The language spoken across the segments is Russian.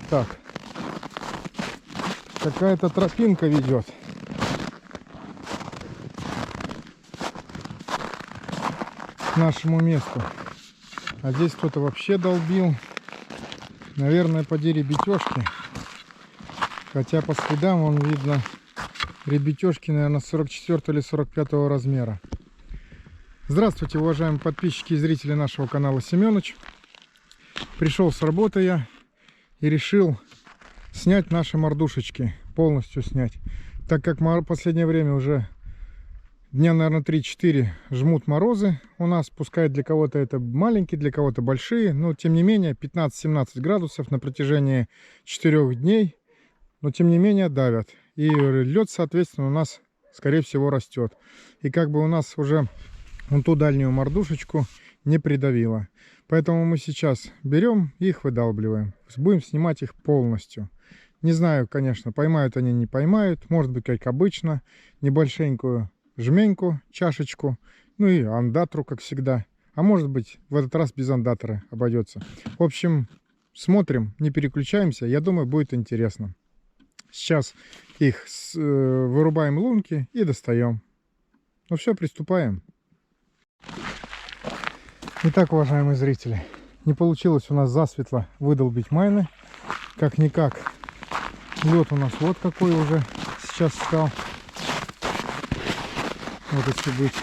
Так. Какая-то тропинка ведет. К нашему месту. А здесь кто-то вообще долбил. Наверное, поди ребятешки. Хотя по следам вон видно ребятешки, наверное, 44 или 45 размера. Здравствуйте, уважаемые подписчики и зрители нашего канала Семёныч. Пришел с работы я и решил снять наши мордушечки. Полностью снять. Так как в последнее время уже дня, наверное, 3-4 жмут морозы у нас. Пускай для кого-то это маленькие, для кого-то большие. Но, тем не менее, 15-17 градусов на протяжении 4 дней. Но, тем не менее, давят. И лед, соответственно, у нас, скорее всего, растет. И как бы у нас уже вон ту дальнюю мордушечку не придавило. Поэтому мы сейчас берем и их выдалбливаем. Будем снимать их полностью. Не знаю, конечно, поймают они, не поймают. Может быть, как обычно, небольшенькую жменьку, чашечку. Ну и андатру, как всегда. А может быть, в этот раз без андатора обойдется. В общем, смотрим, не переключаемся. Я думаю, будет интересно. Сейчас их вырубаем лунки и достаем. Ну все, приступаем. Итак, уважаемые зрители, не получилось у нас засветло выдолбить майны. Как-никак, лед у нас вот какой уже сейчас стал. Вот если быть.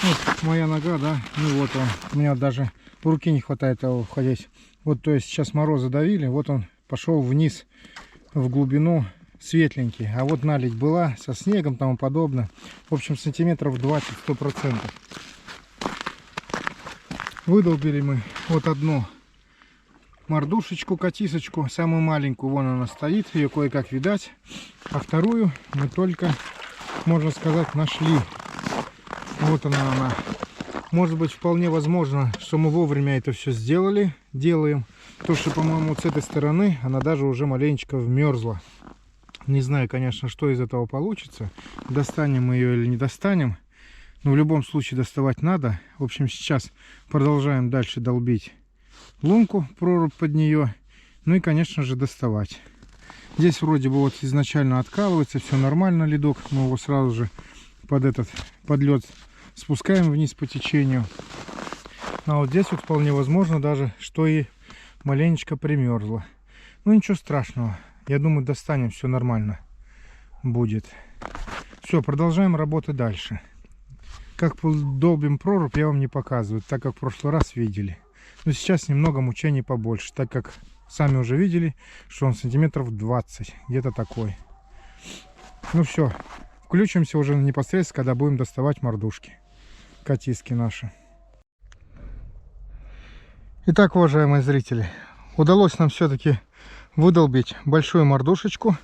Вот моя нога, да, ну вот он. У меня даже руки не хватает его входить. Вот, то есть сейчас морозы давили, вот он пошел вниз в глубину светленький. А вот наледь была со снегом и тому подобное. В общем, сантиметров 20-100%. Выдолбили мы вот одну мордушечку, катисочку, самую маленькую, вон она стоит, ее кое-как видать. А вторую мы только, можно сказать, нашли. Вот она. Может быть, вполне возможно, что мы вовремя это все сделали, делаем. То, что, по-моему, с этой стороны она даже уже маленечко вмерзла. Не знаю, конечно, что из этого получится. Достанем мы ее или не достанем. Но в любом случае доставать надо. В общем, сейчас продолжаем дальше долбить лунку, прорубь под нее. Ну и, конечно же, доставать. Здесь вроде бы вот изначально откалывается, все нормально, ледок. Мы его сразу же под лед спускаем вниз по течению. А вот здесь вот вполне возможно даже, что и маленечко примерзло. Ну ничего страшного. Я думаю, достанем, все нормально будет. Все, продолжаем работать дальше. Как долбим прорубь, я вам не показываю, так как в прошлый раз видели. Но сейчас немного мучений побольше, так как сами уже видели, что он сантиметров 20, где-то такой. Ну все, включимся уже непосредственно, когда будем доставать мордушки, катиски наши. Итак, уважаемые зрители, удалось нам все-таки выдолбить большую мордушечку.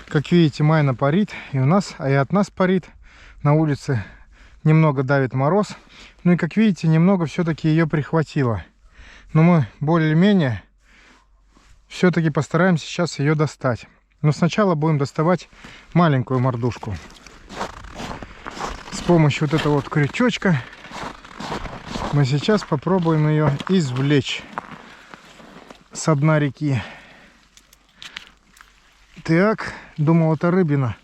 Как видите, майна парит, и у нас, и от нас парит. На улице немного давит мороз. Ну и как видите, немного все-таки ее прихватило. Но мы более-менее все-таки постараемся сейчас ее достать. Но сначала будем доставать маленькую мордушку. С помощью вот этого вот крючочка мы сейчас попробуем ее извлечь с дна реки. Так, думал, это рыбина,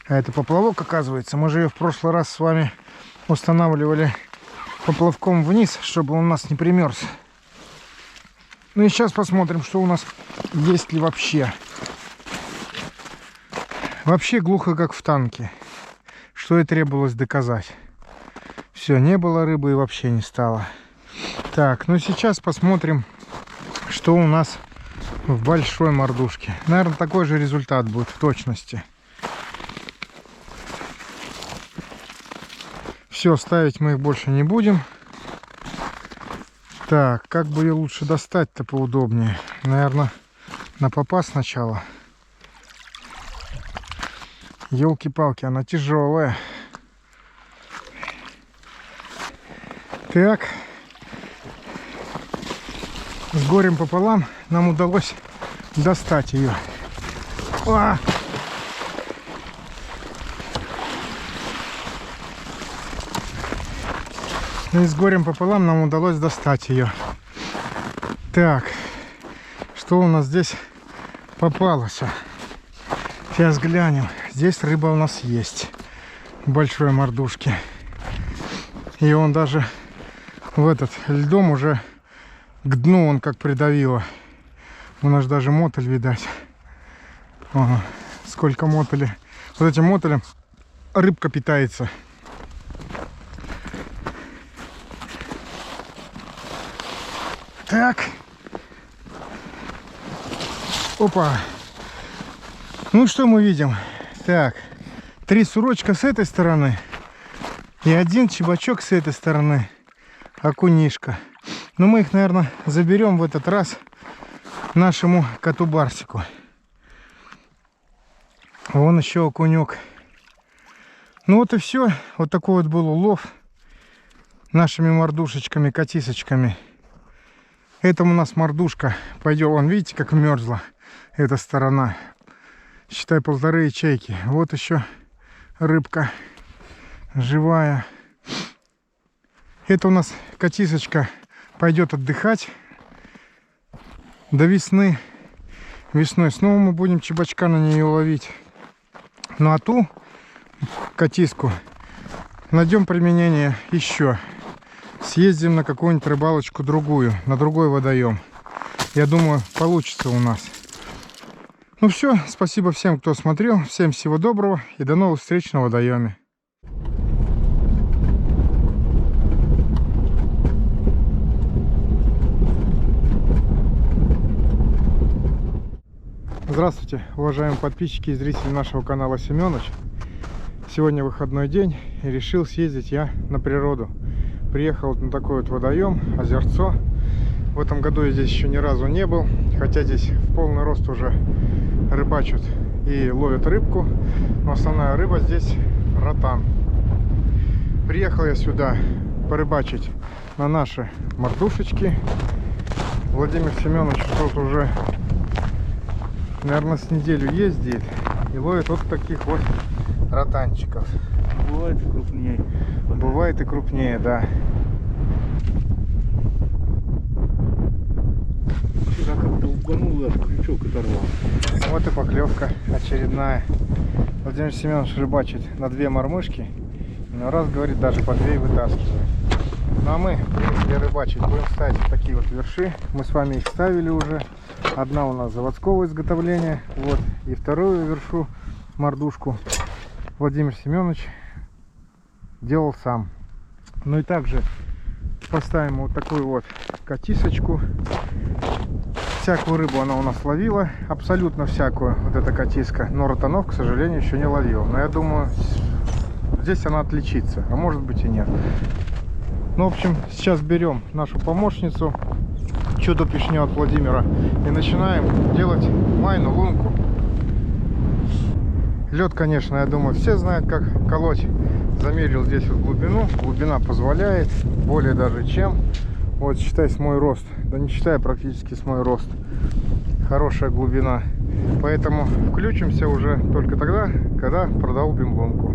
а это поплавок, оказывается. Мы же ее в прошлый раз с вами устанавливали поплавком вниз, чтобы он у нас не примерз. Ну и сейчас посмотрим, что у нас есть ли вообще. Вообще глухо, как в танке. Что и требовалось доказать. Все, не было рыбы и вообще не стало. Так, ну сейчас посмотрим, что у нас в большой мордушке. Наверное, такой же результат будет в точности. Все, ставить мы их больше не будем. Так, как бы ее лучше достать-то поудобнее? Наверное, на попас сначала. Ёлки-палки, она тяжелая. Так. С горем пополам нам удалось достать ее. А! И с горем пополам нам удалось достать ее. Так, что у нас здесь попалось. Сейчас глянем. Здесь рыба у нас есть. В большой мордушке. И он даже в этот льдом уже к дну он как придавило. У нас даже мотыль, видать. Ага, сколько мотылей. Вот этим мотылем рыбка питается. Так. Опа. Ну что мы видим? Так. 3 сурочка с этой стороны. И 1 чебачок с этой стороны. Окунишка. Но мы их, наверное, заберем в этот раз нашему коту Барсику. Вон еще окунек. Ну вот и все. Вот такой вот был улов нашими мордушечками, котисочками. Это у нас мордушка. Пойдем, вон, видите, как мерзла эта сторона. Считай, 1,5 ячейки. Вот еще рыбка живая. Это у нас котисочка пойдет отдыхать до весны. Весной снова мы будем чебачка на нее ловить. Ну а ту котиску найдем применение еще. Съездим на какую-нибудь рыбалочку другую, на другой водоем. Я думаю, получится у нас. Ну все, спасибо всем, кто смотрел. Всем всего доброго и до новых встреч на водоеме. Здравствуйте, уважаемые подписчики и зрители нашего канала Семёныч. Сегодня выходной день и решил съездить я на природу. Приехал на такой вот водоем, озерцо. В этом году я здесь еще ни разу не был, хотя здесь в полный рост уже рыбачат и ловят рыбку. Но основная рыба здесь ротан. Приехал я сюда порыбачить на наши мордушечки. Владимир Семенович тут уже, наверное, с неделю ездит и ловит вот таких вот ротанчиков. Бывает и крупнее. Бывает и крупнее, да. Вчера как-то угонул, даже крючок оторвал. Вот и поклевка очередная. Владимир Семенович рыбачит на 2 мормышки. Но раз, говорит, даже по 2 вытаскивает. Ну а мы, в принципе, рыбачить будем ставить вот такие вот верши. Мы с вами их ставили уже. Одна у нас заводского изготовления. Вот. И вторую вершу, мордушку, Владимир Семенович делал сам. Ну и также поставим вот такую вот котисочку. Всякую рыбу она у нас ловила, абсолютно всякую, вот эта котиска. Но ротанов, к сожалению, еще не ловила. Но я думаю, здесь она отличится, а может быть и нет. Ну, в общем, сейчас берем нашу помощницу, чудо-пишню от Владимира, и начинаем делать майну, лунку. Лед, конечно, я думаю, все знают, как колоть. Замерил здесь вот глубину. Глубина позволяет, более даже чем. Вот, считай, с мой рост. Да не считай, практически с мой рост. Хорошая глубина. Поэтому включимся уже только тогда, когда продолбим лунку.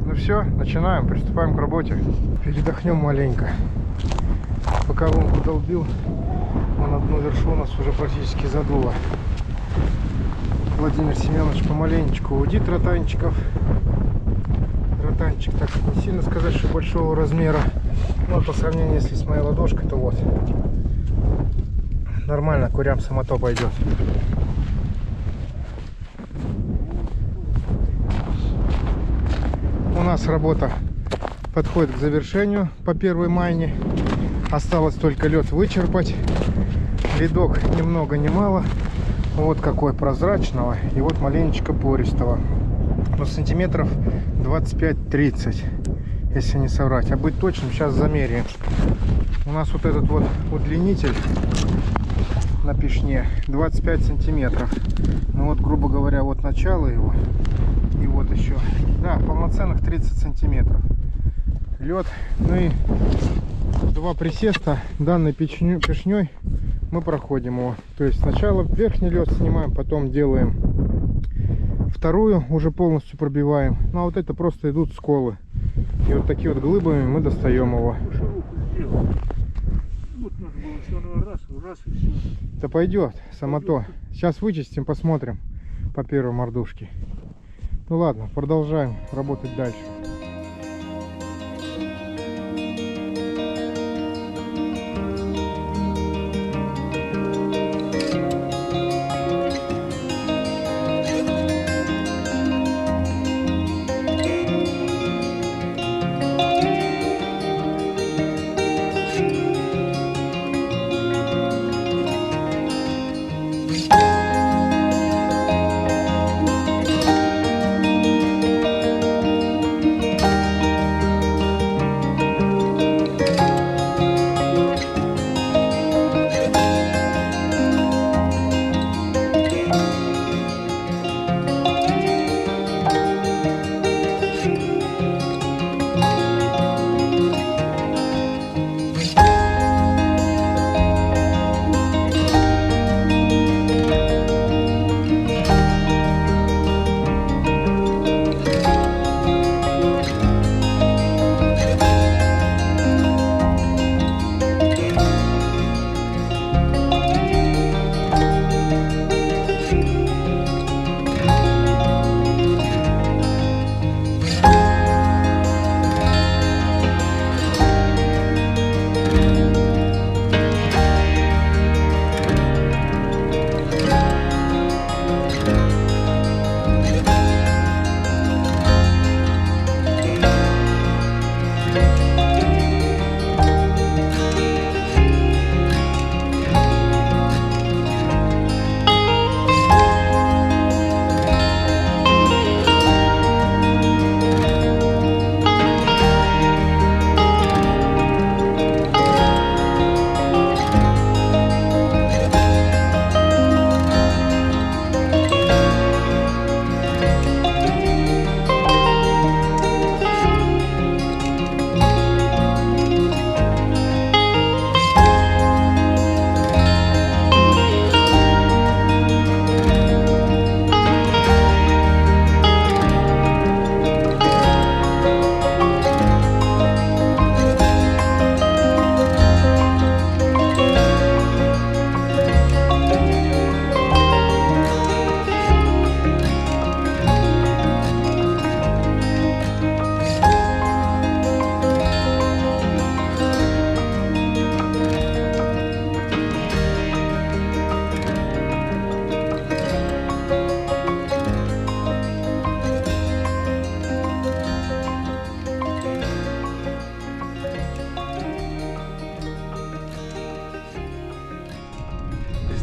Ну все, начинаем, приступаем к работе. Передохнем маленько. Пока лунку долбил, на одну вершу у нас уже практически задуло. Владимир Семенович помаленечку удит ротанчиков. Ротанчик, так не сильно сказать, что большого размера. Но по сравнению, если с моей ладошкой, то вот. Нормально, курям самото пойдет. У нас работа подходит к завершению по первой майне. Осталось только лед вычерпать. Ледок ни много ни мало. Вот какой прозрачного и вот маленечко пористого. Ну, сантиметров 25-30, если не соврать. А быть точным, сейчас замеряем. У нас вот этот вот удлинитель на пишне 25 сантиметров. Ну вот, грубо говоря, вот начало его. И вот еще, да, полноценных 30 сантиметров. Лед. Ну и 2 присеста данной пишней мы проходим его. То есть сначала верхний лед снимаем, потом делаем вторую, уже полностью пробиваем. Ну а вот это просто идут сколы. И вот такие вот глыбами мы достаем его. Вот надо было он раз и все. Да пойдет, само то. Сейчас вычистим, посмотрим по первой мордушке. Ну ладно, продолжаем работать дальше.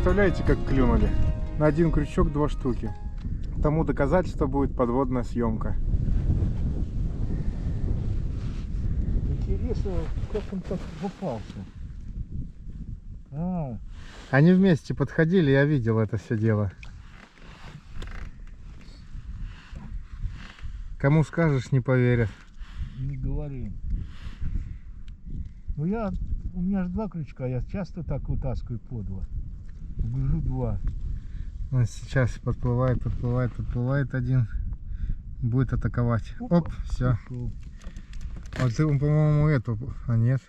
Представляете, как клюнули? На один крючок 2 штуки. Тому доказательство будет подводная съемка. Интересно, как он так попался. Они вместе подходили, я видел это все дело. Кому скажешь, не поверят. Не говори. Ну у меня же 2 крючка, я часто так вытаскиваю по 2. Гляжу 2. Он сейчас подплывает один. Будет атаковать. Оп, все. А ты, по-моему, эту... А нет.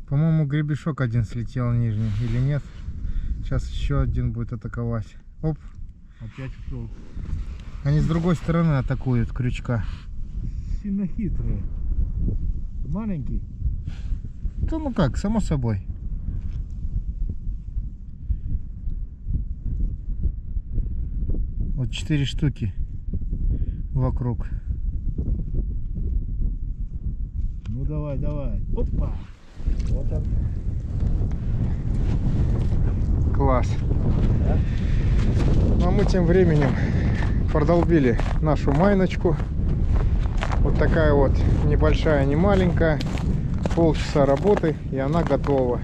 По-моему, гребешок один слетел нижний. Или нет? Сейчас еще один будет атаковать. Оп. Опять ушел. Они с другой стороны атакуют крючка. Сильно хитрые. Маленький. Да ну как, само собой. Вот 4 штуки вокруг. Ну давай, давай. Опа. Вот он. Класс. Да? Ну а мы тем временем продолбили нашу майночку. Вот такая вот небольшая, не маленькая. Полчаса работы, и она готова.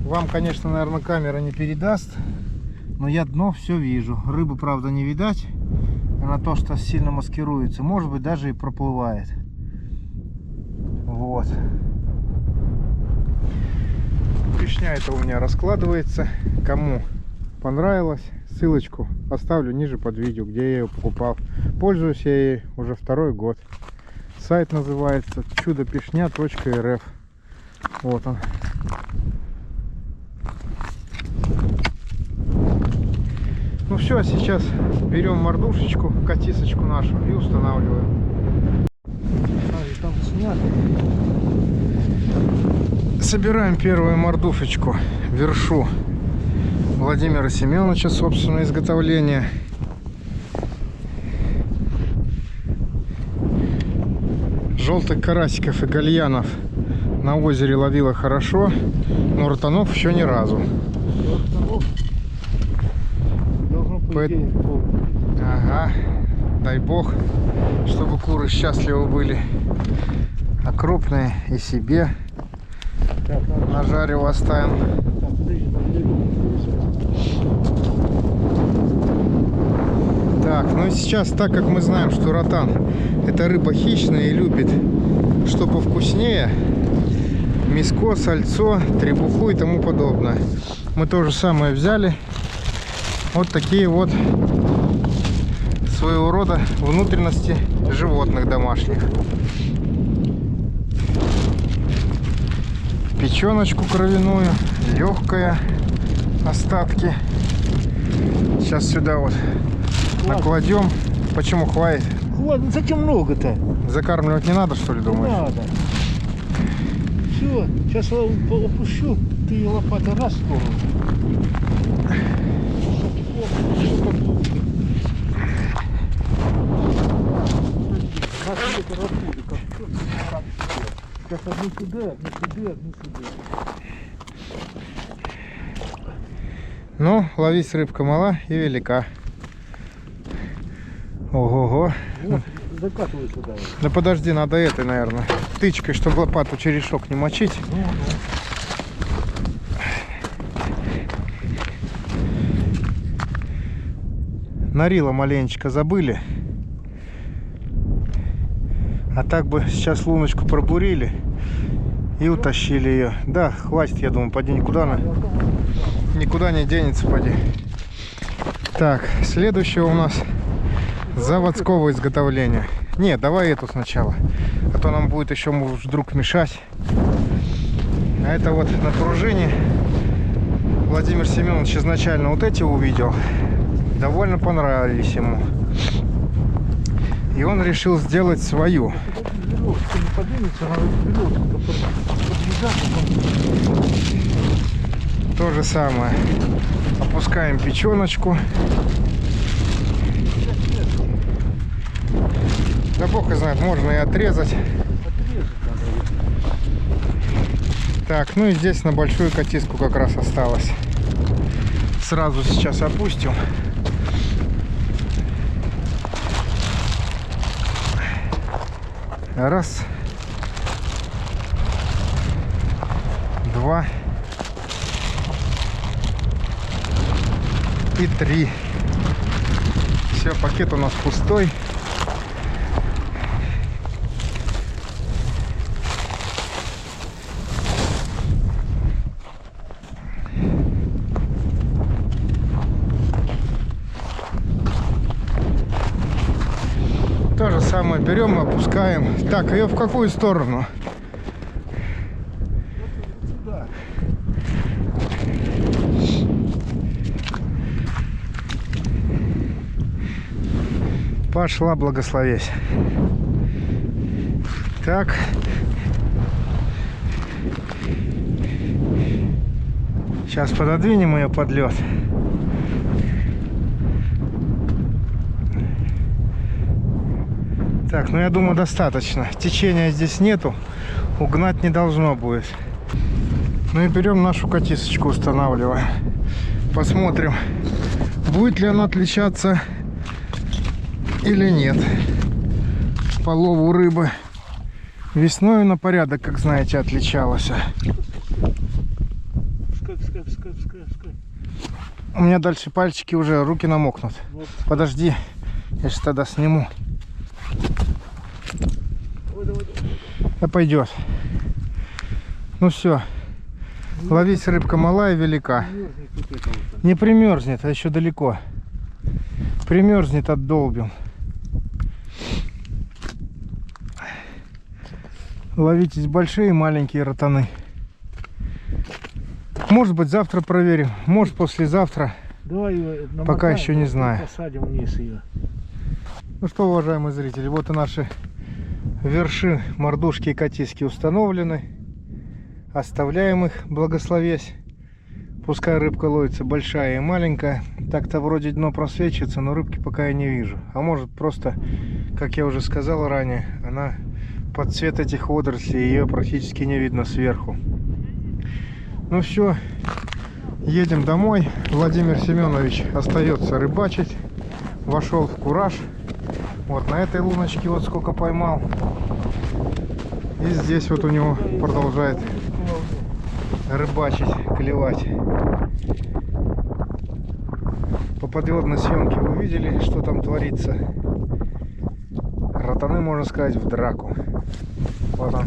Вам, конечно, наверное, камера не передаст, но я дно все вижу. Рыбы, правда, не видать. Она то, что сильно маскируется, может быть, даже и проплывает. Вот. Клешня это у меня раскладывается. Кому понравилось, ссылочку оставлю ниже под видео, где я ее покупал. Пользуюсь я ей уже 2-й год. Сайт называется чудопешня.рф. Вот он. Ну все, сейчас берем мордушечку, катисочку нашу и устанавливаем. Там снято. Собираем первую мордушечку, вершу Владимира Семеновича, собственное изготовление. Желтых карасиков и гальянов на озере ловила хорошо, но ротанов еще ни разу. Ага, дай бог, чтобы куры счастливы были, а крупные и себе на жаре оставим. Так, ну и сейчас, так как мы знаем, что ротан это рыба хищная и любит что повкуснее, мяско, сальцо, требуху и тому подобное, мы то же самое взяли. Вот такие вот своего рода внутренности животных домашних. Печеночку кровяную, легкая, остатки. Сейчас сюда вот накладем. Почему хватит? Ладно, зачем много-то? Закармливать не надо, что ли, думаешь? Не надо. Все, сейчас я опущу, ты лопатой раз в сторону. Сейчас одну сюда, одну сюда, одну сюда. Ну, ловись, рыбка мала и велика. Ого-го. Вот, закатывай сюда. Да подожди, надо этой, наверное, тычкой, чтобы лопату черешок не мочить. Нарила маленечко забыли. А так бы сейчас луночку пробурили и утащили ее. Да, хватит, я думаю, поди никуда не денется, поди. Так, следующее у нас заводского изготовления. Не, давай эту сначала, а то нам будет еще вдруг мешать. А это вот на пружине Владимир Семенович изначально вот эти увидел, довольно понравились ему, и он решил сделать свою. То же самое. Опускаем печеночку. Да бог и знает, можно и отрезать. Так, ну и здесь на большую катиску как раз осталось. Сразу сейчас опустим. Раз. Два. И три. Все, пакет у нас пустой. То же самое берем и опускаем. Так, ее в какую сторону? Сюда. Пошла, благословись. Так. Сейчас пододвинем ее под лед. Так, ну я думаю, достаточно. Течения здесь нету, угнать не должно будет. Ну и берем нашу катисочку, устанавливаем. Посмотрим, будет ли она отличаться или нет по лову рыбы. Весной на порядок, как знаете, отличалась. Пускай. У меня дальше пальчики уже, руки намокнут. Вот. Подожди, я сейчас тогда сниму. Давай. Да пойдет. Ну все. Ловись, рыбка малая и велика. Не примерзнет, а еще далеко. Примерзнет, отдолбим. ловитесь большие и маленькие ротаны. Может быть, завтра проверим, может, послезавтра. Давай ее намотаем, Пока еще не знаю. Посадим вниз ее. Ну что, уважаемые зрители, вот и наши верши, мордушки и катиски установлены. Оставляем их, благословясь. Пускай рыбка ловится большая и маленькая. Так-то вроде дно просвечивается, но рыбки пока я не вижу. А может, просто, как я уже сказал ранее, она под цвет этих водорослей, ее практически не видно сверху. Ну все, едем домой. Владимир Семенович остается рыбачить. Вошел в кураж. Вот на этой луночке вот сколько поймал. И здесь вот у него продолжает рыбачить, клевать. По подводной съемке вы видели, что там творится. Ротаны, можно сказать, в драку. Вот он.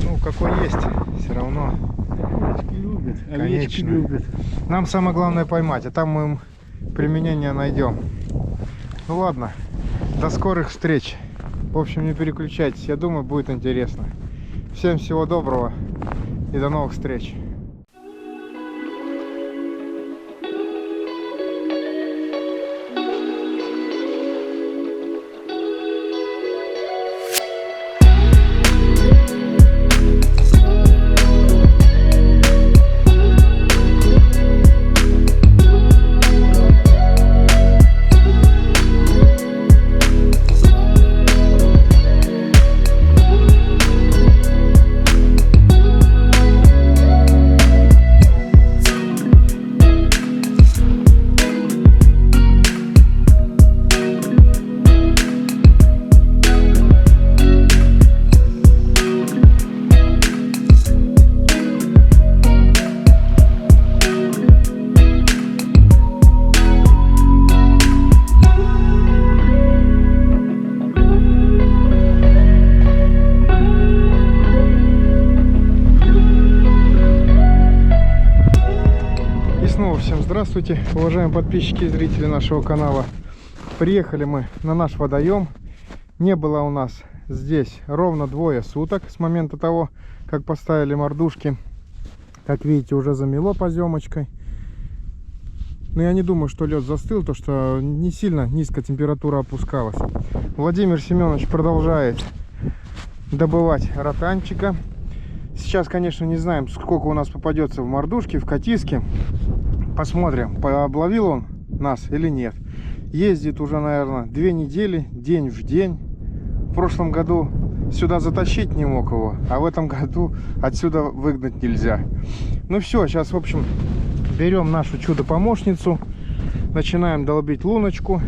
Ну, какой есть, все равно. Овечки любят, овечки Конечно. любят. Нам самое главное поймать, а там мы им применение найдем. Ну ладно, до скорых встреч. В общем, не переключайтесь, я думаю, будет интересно. Всем всего доброго и до новых встреч. Здравствуйте, уважаемые подписчики и зрители нашего канала. Приехали мы на наш водоем. Не было у нас здесь ровно 2 суток с момента того, как поставили мордушки. Как видите, уже замело поземочкой. Но я не думаю, что лед застыл, то что не сильно низкая температура опускалась. Владимир Семенович продолжает добывать ротанчика. Сейчас, конечно, не знаем, сколько у нас попадется в мордушки, в катиски. Посмотрим, обловил он нас или нет. Ездит уже, наверное, 2 недели, день в день. В прошлом году сюда затащить не мог его, а в этом году отсюда выгнать нельзя. Ну все, сейчас, в общем, берем нашу чудо-помощницу, начинаем долбить луночку.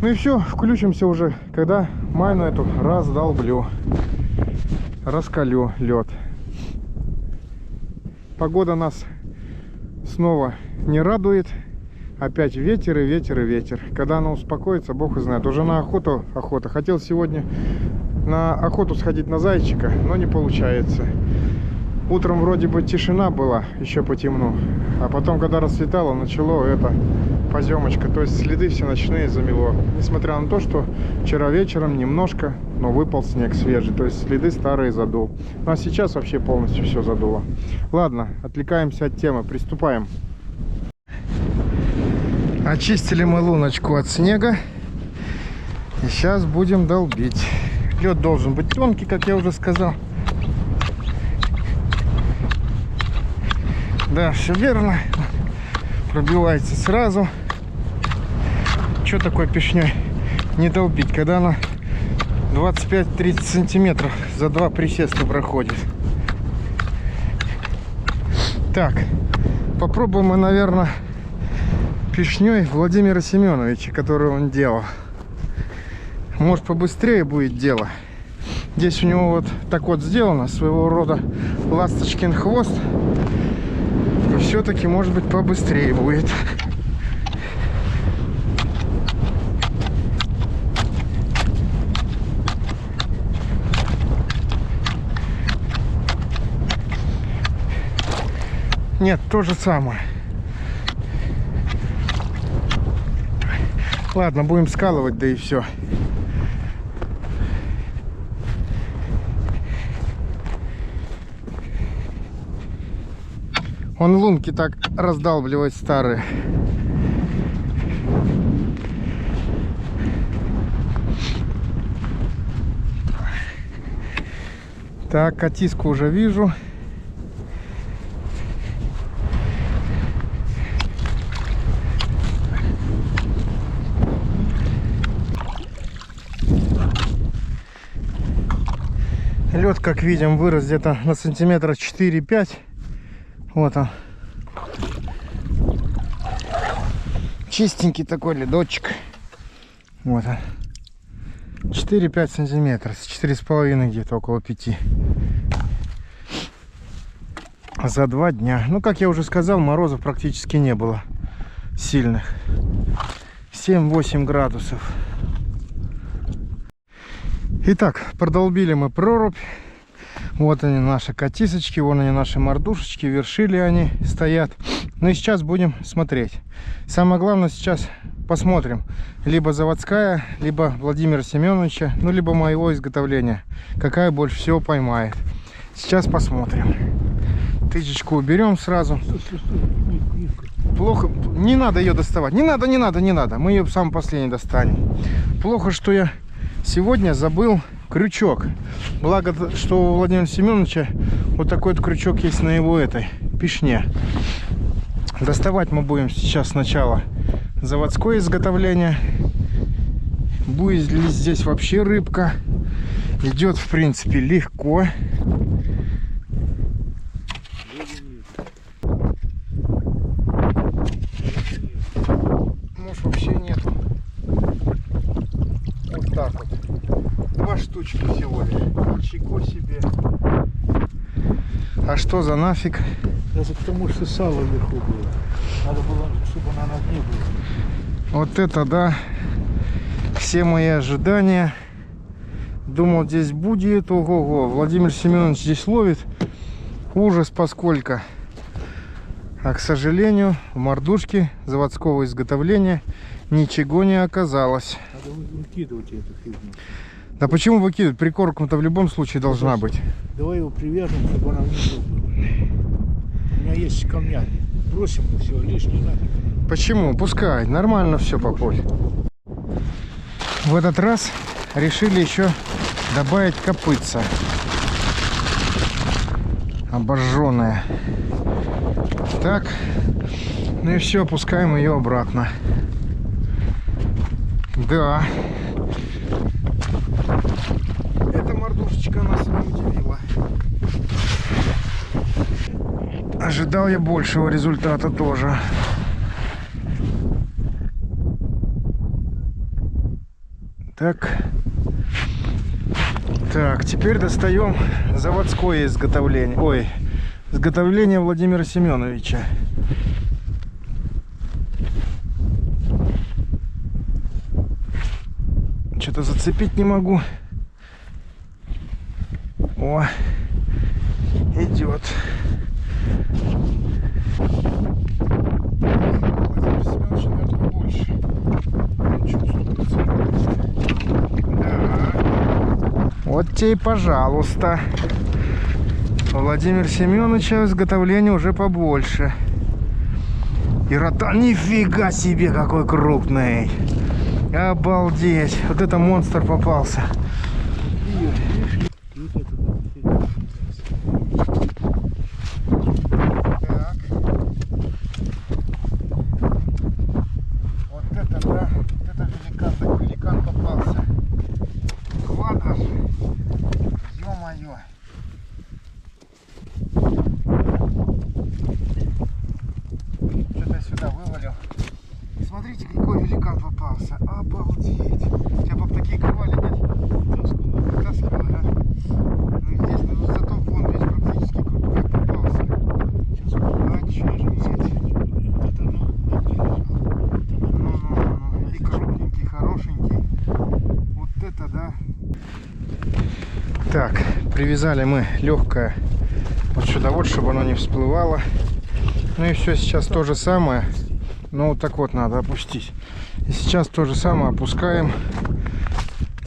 Ну и все, включимся уже, когда майну эту раздолблю, раскалю лед. Погода нас снова не радует. Опять ветер и ветер и ветер. Когда она успокоится, бог и знает. Уже на охоту охота. Хотел сегодня на охоту сходить на зайчика, но не получается. Утром вроде бы тишина была, еще по темну. А потом, когда расцветало, начало это поземочка. То есть следы все ночные замело. Несмотря на то, что вчера вечером немножко, но выпал снег свежий. То есть следы старые задул. Ну а сейчас вообще полностью все задуло. Ладно, отвлекаемся от темы. Приступаем. Очистили мы луночку от снега. И сейчас будем долбить. Лед должен быть тонкий, как я уже сказал. Да, все верно. Пробивается сразу. Что такое пешней не долбить, когда она 25-30 сантиметров за 2 присеста проходит. Так, попробуем мы, наверное, пешней Владимира Семеновича, которую он делал. Может, побыстрее будет дело. Здесь у него вот так вот сделано, своего рода ласточкин хвост. Все-таки, может быть, побыстрее будет. Нет, то же самое. Ладно, будем скалывать, да и все. Он лунки так раздалбливает старые. Так, катиску уже вижу. Лед, как видим, вырос где-то на сантиметра 4-5. Вот он. Чистенький такой ледочек. Вот он. 4-5 сантиметров. 4,5 где-то, около 5. За 2 дня. Ну, как я уже сказал, морозов практически не было сильных. 7-8 градусов. Итак, продолбили мы прорубь. Вот они, наши катисочки, вон они, наши мордушечки, вершили они стоят. Ну и сейчас будем смотреть. Самое главное сейчас посмотрим, либо заводская, либо Владимира Семеновича, ну либо моего изготовления, какая больше всего поймает. Сейчас посмотрим. Тычечку уберем сразу. Плохо, не надо ее доставать, не надо, мы ее в самый последний достанем. Плохо, что я сегодня забыл крючок. Благо, что у Владимира Семеновича вот такой вот крючок есть на его этой пишне. Доставать мы будем сейчас сначала заводское изготовление. Будет ли здесь вообще рыбка? Идет, в принципе, легко. Может, вообще нету. Вот так вот. 2 штучки всего лишь. Ничего себе. А что за нафиг? Это потому что сало вверху было. Надо было, чтобы она на дне была. Вот это да. Все мои ожидания. Думал, здесь будет. Ого-го. Владимир Семенович здесь ловит. Ужас поскольку. А к сожалению, в мордушке заводского изготовления ничего не оказалось. Надо выкидывать эту фигню. Да почему выкидывать? Прикормка-то в любом случае должна быть. Давай его привяжем, чтобы она внизу была. У меня есть камнями. Бросим и все, лишний нафиг. Почему? Пускай. Нормально все, Папуль. В этот раз решили еще добавить копытца. Обожженная. Так. Ну и все, опускаем ее обратно. Да. Эта мордушечка нас не удивила. Ожидал я большего результата тоже. Так. Так, теперь достаем заводское изготовление. Ой, изготовление Владимира Семеновича. Что-то зацепить не могу. О, идет. Владимир Семенович, наверное, побольше. Да. Вот тебе и пожалуйста. У Владимира Семеновича изготовление уже побольше. И ротан, нифига себе, какой крупный. Обалдеть. Вот это монстр попался. Так. Вот это да. Вот это великан. Так великан попался. Квадр. Ё-моё. Что-то я сюда вывалил. И смотрите, какой великан попался. Обалдеть. Тебя бы такие ковали, нет? Вытаскивал, да? Ну здесь, ну зато вон весь практически крутой попался. Сейчас ну. И крупненький, хорошенький. Вот это да. Так, привязали мы легкое вот сюда вот, чтобы оно не всплывало. Ну и все, сейчас то же самое. Ну вот так вот надо опустить. И сейчас то же самое опускаем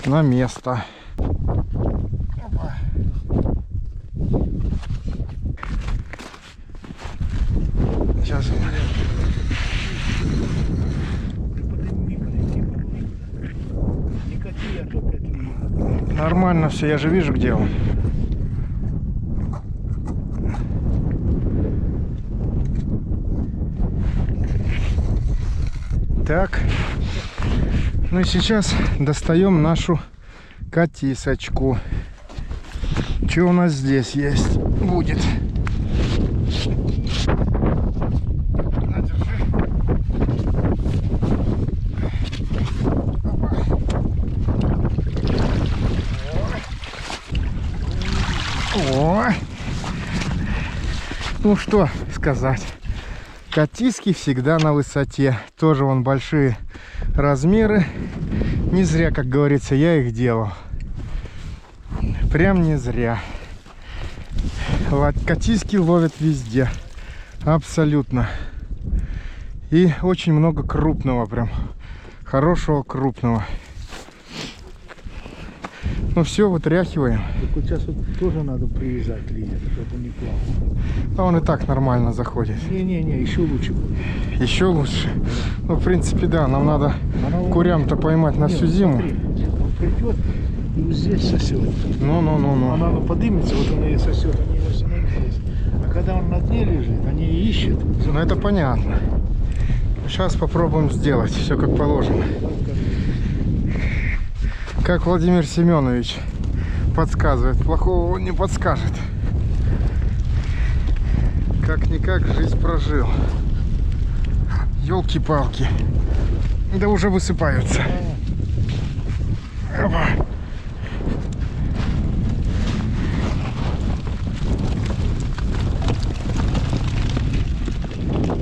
на место. Опа. нормально все, я же вижу, где он. Так. Ну и сейчас достаем нашу катисочку. Что у нас здесь есть? Будет. На, держи. Опа. Ой. Ну что сказать. Катиски всегда на высоте. Тоже вон большие размеры. Не зря, как говорится, я их делал. Прям не зря. Катиски ловят везде. Абсолютно. И очень много крупного прям. Хорошего крупного. Ну все, вытряхиваем. Так вот сейчас вот тоже надо привязать ливер, чтобы он не плавал. А он и так нормально заходит. Не-не-не, еще лучше будет. Еще лучше. Ну, в принципе, да, нам надо курям-то поймать на всю зиму. Смотри, он придет и вот здесь сосет. Ну. Она подымется, вот он ее сосет, они его самим здесь. А когда он на дне лежит, они ее ищут. Ну это понятно. Сейчас попробуем сделать все как положено. Как Владимир Семенович подсказывает, плохого он не подскажет. Как-никак жизнь прожил. Ёлки-палки. Да уже высыпаются. Опа.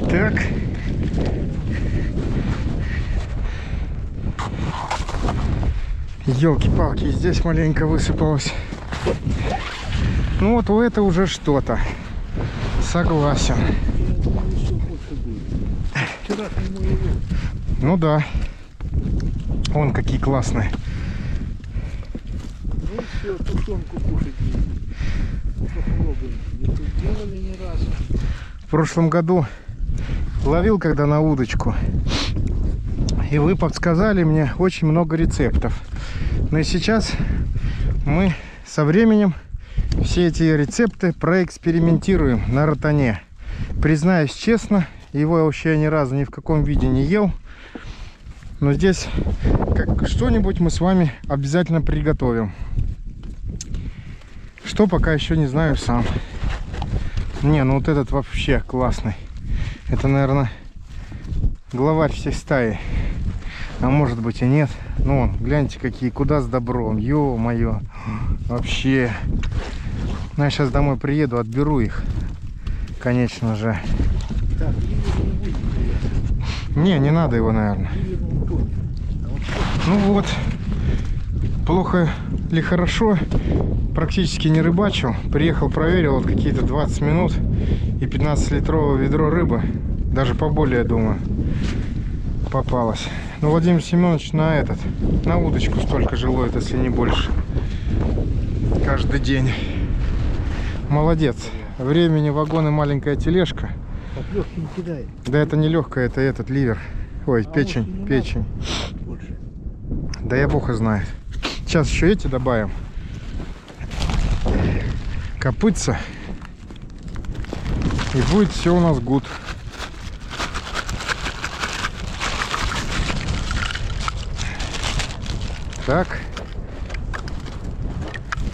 Так. Ёлки-палки, здесь маленько высыпалось. Ну вот у этого уже что-то. Согласен. Ну да. Вон какие классные. Ну все, тушенку кушать. Попробуем. Не тут делали ни разу. В прошлом году ловил когда на удочку. И вы подсказали мне очень много рецептов. Но и сейчас мы со временем все эти рецепты проэкспериментируем на ротане. Признаюсь честно, его я вообще ни разу ни в каком виде не ел. Но здесь что-нибудь мы с вами обязательно приготовим. Что пока еще не знаю сам. Не, ну вот этот вообще классный. Это, наверное, главарь всей стаи. А может быть и нет. Ну вон, гляньте какие, куда с добром. Ё-моё. Вообще. Ну, я сейчас домой приеду, отберу их. Конечно же. Так, ливер не будет. Не надо его, наверное. Ливер он тонет. Ну вот. Плохо ли хорошо. Практически не рыбачил. Приехал, проверил, вот какие-то 20 минут. И 15-литровое ведро рыбы. Даже поболее, думаю, попалось. Но Владимир Семенович на удочку столько же ловит, если не больше. Каждый день. Молодец. Времени, вагон и маленькая тележка. Так легким кидает. Да это не легкая, это этот ливер. Ой, печень. Больше. Да я бог и знает. Сейчас еще эти добавим. Копытца. И будет все у нас гуд. Так.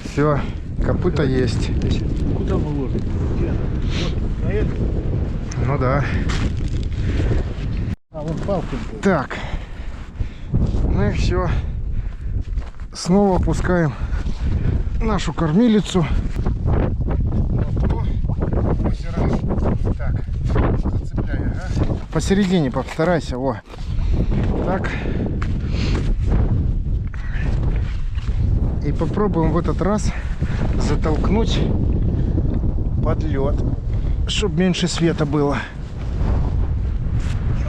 Все, копыта есть. Куда мы ложим? Где она? Вот, на это? Ну да. А, вон палкой. Так. Ну и все. Снова опускаем нашу кормилицу. Так, зацепляй, ага. Посередине постарайся, во. Так. И попробуем в этот раз затолкнуть под лед, чтобы меньше света было.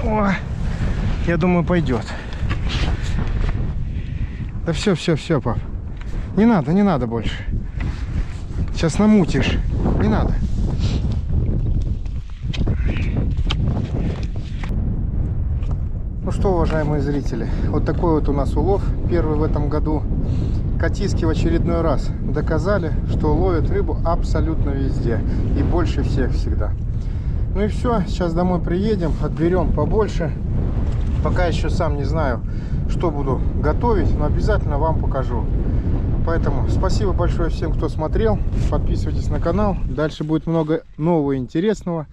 О, я думаю, пойдет. Да все, пап. Не надо больше. Сейчас намутишь. Не надо. Ну что, уважаемые зрители, вот такой вот у нас улов, первый в этом году. Катиски в очередной раз доказали, что ловят рыбу абсолютно везде. И больше всех всегда. Ну и все, сейчас домой приедем, отберем побольше. Пока еще сам не знаю, что буду готовить, но обязательно вам покажу. Поэтому спасибо большое всем, кто смотрел. Подписывайтесь на канал. Дальше будет много нового и интересного.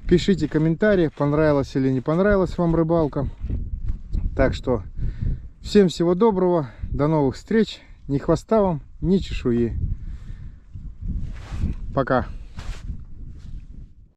Пишите комментарии, понравилась или не понравилась вам рыбалка. Так что всем всего доброго. До новых встреч. Ни хвоста вам, ни чешуи. Пока.